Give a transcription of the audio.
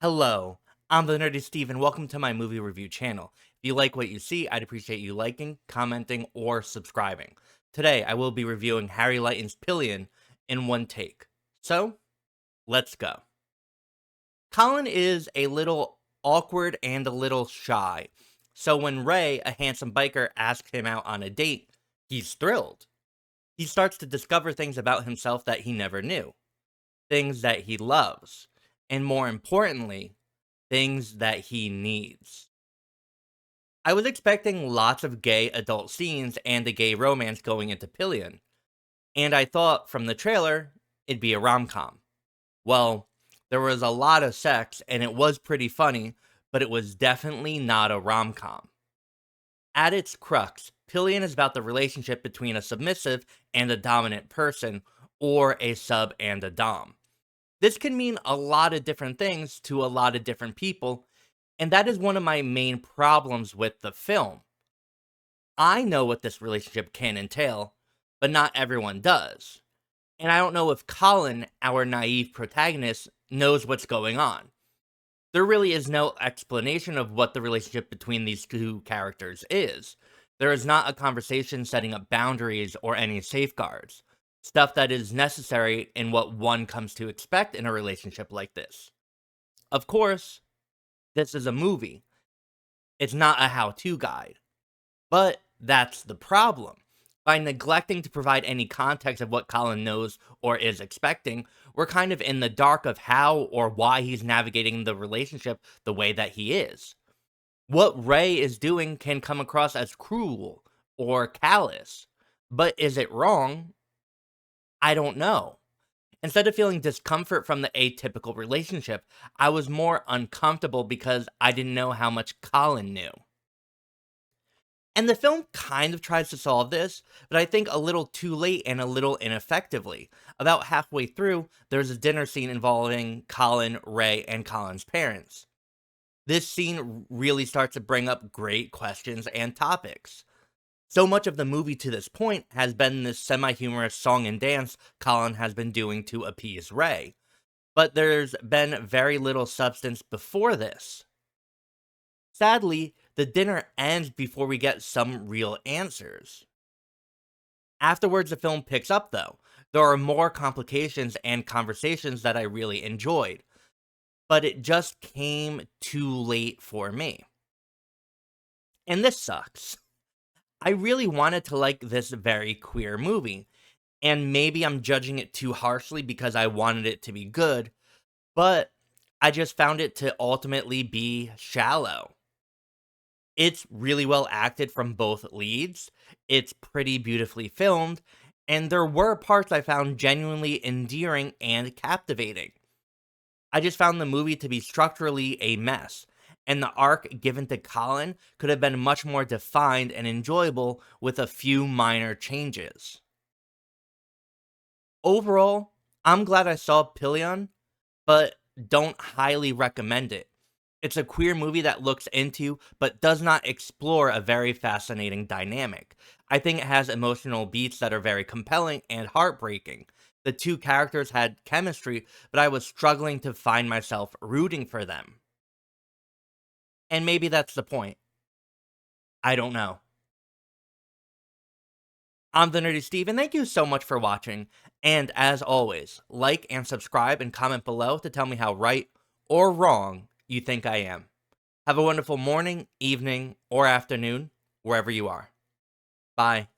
Hello, I'm the Nerdy Steve, and welcome to my movie review channel. If you like what you see, I'd appreciate you liking, commenting, or subscribing. Today, I will be reviewing Harry Lighton's Pillion in one take. So, let's go. Colin is a little awkward and a little shy. So when Ray, a handsome biker, asks him out on a date, he's thrilled. He starts to discover things about himself that he never knew, things that he loves, and more importantly, things that he needs. I was expecting lots of gay adult scenes and a gay romance going into Pillion, and I thought from the trailer it'd be a rom-com. Well, there was a lot of sex and it was pretty funny, but it was definitely not a rom-com. At its crux, Pillion is about the relationship between a submissive and a dominant person, or a sub and a dom. This can mean a lot of different things to a lot of different people, and that is one of my main problems with the film. I know what this relationship can entail, but not everyone does. And I don't know if Colin, our naive protagonist, knows what's going on. There really is no explanation of what the relationship between these two characters is. There is not a conversation setting up boundaries or any safeguards, stuff that is necessary in what one comes to expect in a relationship like this. Of course, this is a movie. It's not a how-to guide. But that's the problem. By neglecting to provide any context of what Colin knows or is expecting, we're kind of in the dark of how or why he's navigating the relationship the way that he is. What Ray is doing can come across as cruel or callous, but is it wrong? I don't know. Instead of feeling discomfort from the atypical relationship, I was more uncomfortable because I didn't know how much Colin knew. And the film kind of tries to solve this, but I think a little too late and a little ineffectively. About halfway through, there's a dinner scene involving Colin, Ray, and Colin's parents. This scene really starts to bring up great questions and topics. So much of the movie to this point has been this semi-humorous song and dance Colin has been doing to appease Ray. But there's been very little substance before this. Sadly, the dinner ends before we get some real answers. Afterwards, the film picks up, though. There are more complications and conversations that I really enjoyed, but it just came too late for me. And this sucks. I really wanted to like this very queer movie, and maybe I'm judging it too harshly because I wanted it to be good, but I just found it to ultimately be shallow. It's really well acted from both leads, it's pretty beautifully filmed, and there were parts I found genuinely endearing and captivating. I just found the movie to be structurally a mess, and the arc given to Colin could have been much more defined and enjoyable with a few minor changes. Overall, I'm glad I saw Pillion, but don't highly recommend it. It's a queer movie that looks into, but does not explore a very fascinating dynamic. I think it has emotional beats that are very compelling and heartbreaking. The two characters had chemistry, but I was struggling to find myself rooting for them. And maybe that's the point. I don't know. I'm the Nerdy Steve, and thank you so much for watching. And as always, like and subscribe and comment below to tell me how right or wrong you think I am. Have a wonderful morning, evening, or afternoon, wherever you are. Bye.